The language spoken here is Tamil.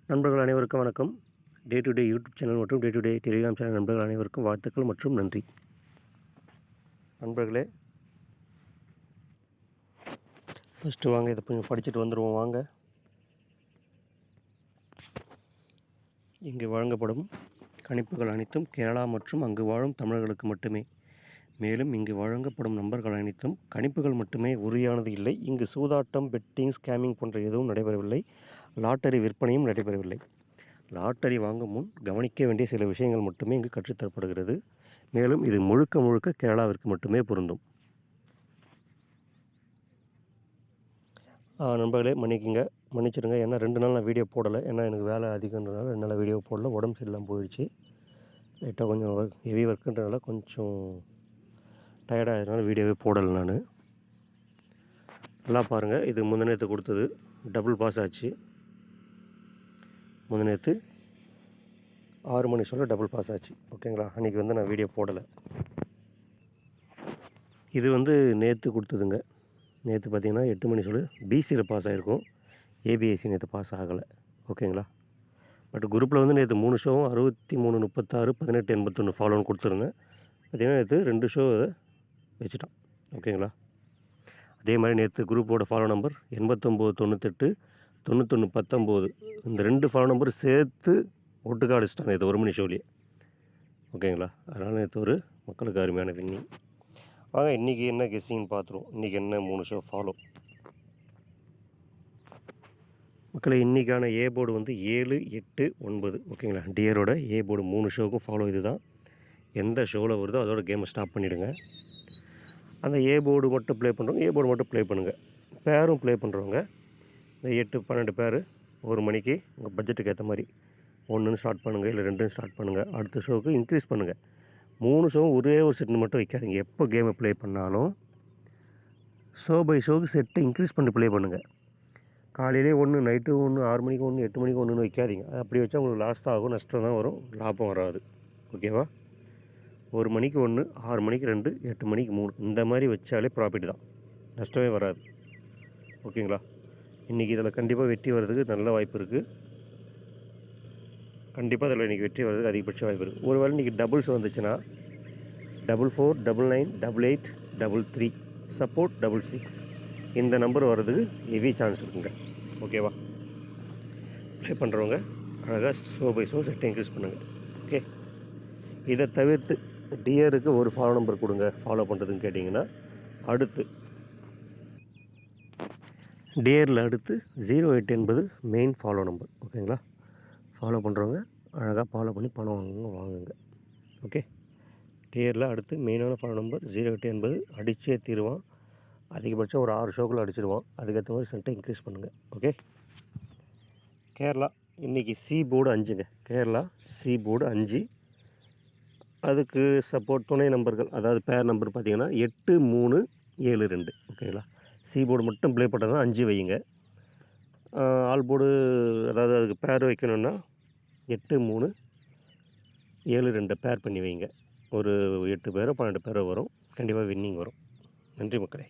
நண்பர்கள் அனைவருக்கும் வணக்கம். Day to day YouTube channel மற்றும் day to day Telegram channel நண்பர்கள் அனைவருக்கும் வாழ்த்துக்கள் மற்றும் நன்றி. நண்பர்களே, ஃபஸ்ட்டு வாங்க இதை கொஞ்சம் படிச்சுட்டு வந்துடுவோம். வாங்க. இங்கு வழங்கப்படும் கணிப்புகள் அனைத்தும் கேரளா மற்றும் அங்கு வாழும் தமிழர்களுக்கு மட்டுமே. மேலும் இங்கு வழங்கப்படும் நம்பர்கள் அனைத்தும் கணிப்புகள் மட்டுமே, உறுதியானது இல்லை. இங்கு சூதாட்டம், பெட்டிங், ஸ்கேமிங் போன்ற எதுவும் நடைபெறவில்லை. லாட்டரி விற்பனையும் நடைபெறவில்லை. லாட்டரி வாங்கும் முன் கவனிக்க வேண்டிய சில விஷயங்கள் மட்டுமே இங்கு கற்றுத்தரப்படுகிறது. மேலும் இது முழுக்க முழுக்க கேரளாவிற்கு மட்டுமே பொருந்தும். நண்பர்களே, மன்னிச்சிடுங்க. ஏன்னா 2 நாள் நான் வீடியோ போடலை. ஏன்னா எனக்கு வேலை அதிகன்றனால 2 நாள் வீடியோ போடல. உடம்பு சரியில்லாமல் போயிடுச்சு. லைட்டாக கொஞ்சம் ஹெவி ஒர்க்குன்றனால கொஞ்சம் டயர்டாகிறதுனால வீடியோவே போடலை நான். நல்லா பாருங்கள். இது முந்தினேற்று கொடுத்தது டபுள் பாஸ் ஆச்சு. முந்தினேற்று 6 மணி சொல்ல டபுள் பாஸ் ஆச்சு. ஓகேங்களா. அன்றைக்கி நான் வீடியோ போடலை. இது நேற்று கொடுத்ததுங்க. நேற்று பார்த்திங்கன்னா 8 மணி சொல்ல பிசியில் பாஸ் ஆகிருக்கும். ஏபிஎஸ்சி நேற்று பாஸ் ஆகலை. ஓகேங்களா. பட் குரூப்பில் நேற்று 3 ஷோவும் 63, 36, 18, 81 ஃபாலோன்னு கொடுத்துருந்தேன். பார்த்திங்கன்னா நேற்று 2 ஷோ வச்சுட்டான். ஓகேங்களா. அதே மாதிரி நேற்று குரூப்போட ஃபாலோ நம்பர் 89, 98, 91, 19 இந்த 2 ஃபாலோ நம்பர் சேர்த்து ஒட்டுக்காக அடிச்சிட்டாங்க நேற்று 1 மணி ஷோலேயே. ஓகேங்களா. அதனால் நேற்று ஒரு மக்களுக்கு அருமையான வின்னிங். வாங்க இன்றைக்கி என்ன கெஸ்ஸிங்னு பார்த்துருவோம். இன்றைக்கி என்ன 3 ஷோ ஃபாலோ. மக்களை இன்றைக்கான ஏ போர்டு 7, 8, 9. ஓகேங்களா. டியரோட ஏ போர்டு 3 ஷோவுக்கும் ஃபாலோ இது தான். எந்த ஷோவில் வருதோ அதோட கேமை ஸ்டாப் பண்ணிவிடுங்க. அந்த ஏ போர்டு மட்டும் ப்ளே பண்ணுறவங்க ஏ போர்டு மட்டும் ப்ளே பண்ணுங்கள். பேரும் ப்ளே பண்ணுறவங்க இந்த 8, 12 பேர் 1 மணிக்கு உங்கள் பட்ஜெட்டுக்கு ஏற்ற மாதிரி 1ன்னு ஸ்டார்ட் பண்ணுங்கள், இல்லை 2ன்னு ஸ்டார்ட் பண்ணுங்கள். அடுத்த ஷோவுக்கு இன்க்ரீஸ் பண்ணுங்கள். 3 ஷோவும் ஒரே ஒரு செட்டு மட்டும் வைக்காதீங்க. எப்போ கேமை ப்ளே பண்ணாலும் ஷோ பை ஷோவுக்கு செட்டை இன்க்ரீஸ் பண்ணி ப்ளே பண்ணுங்கள். காலையிலே 1, நைட்டு 1, 6 மணிக்கு 1, 8 மணிக்கு 1ன்னு வைக்காதீங்க. அப்படி வச்சா உங்களுக்கு லாஸ் தான் ஆகும், நஷ்டம் தான் வரும், லாபம் வராது. ஓகேவா. 1 மணிக்கு 1, 6 மணிக்கு 2, 8 மணிக்கு 3 இந்த மாதிரி வச்சாலே ப்ராஃபிட் தான், நஷ்டமே வராது. ஓகேங்களா. இன்றைக்கி இதில் கண்டிப்பாக வெற்றி வர்றதுக்கு நல்ல வாய்ப்பு இருக்குது. கண்டிப்பாக இதில் இன்றைக்கி வெற்றி வர்றதுக்கு அதிகபட்ச வாய்ப்பு இருக்குது. ஒருவேளை இன்றைக்கி டபுள்ஸ் வந்துச்சுன்னா 44, 99, 88, 33, சப்போர்ட் 66 இந்த நம்பர் வர்றதுக்கு ஹெவி சான்ஸ் இருக்குங்க. ஓகேவா. ப்ளே பண்ணுறவங்க அழகாக ஷோ பை ஷோ செட்டை இன்க்ரீஸ் பண்ணுங்கள். ஓகே. இதை தவிர்த்து டியருக்கு ஒரு ஃபாலோ நம்பர் கொடுங்க ஃபாலோ பண்ணுறதுன்னு கேட்டிங்கன்னா, அடுத்து டியரில் அடுத்து 08 என்பது மெயின் ஃபாலோ நம்பர். ஓகேங்களா. ஃபாலோ பண்ணுறவங்க அழகாக ஃபாலோ பண்ணி பணம் வாங்குங்க. ஓகே. டியரில் அடுத்து மெயினான ஃபாலோ நம்பர் 08 என்பது அடித்தே தீருவான். அதிகபட்சம் ஒரு 6 ஷோக்குள்ளே அடிச்சிடுவான். அதுக்கேற்ற மாதிரி சென்ட்டை இன்க்ரீஸ் பண்ணுங்கள். ஓகே. கேரளா இன்றைக்கி சி போர்டு 5ங்க. Kerala C board 5. அதுக்கு சப்போர்ட் துணை நம்பர்கள், அதாவது பேர் நம்பர் பார்த்திங்கன்னா 8, 3, 7, 2. ஓகேங்களா. சி போர்டு மட்டும் ப்ளே பண்ணுறது 5 வைங்க. ஆல் போர்டு அதாவது அதுக்கு பேர் வைக்கணுன்னா 8, 3, 7, 2 பேர் பண்ணி வைங்க. ஒரு 8 பேரோ 12 பேரோ வரும். கண்டிப்பாக வின்னிங் வரும். நன்றி மக்களே.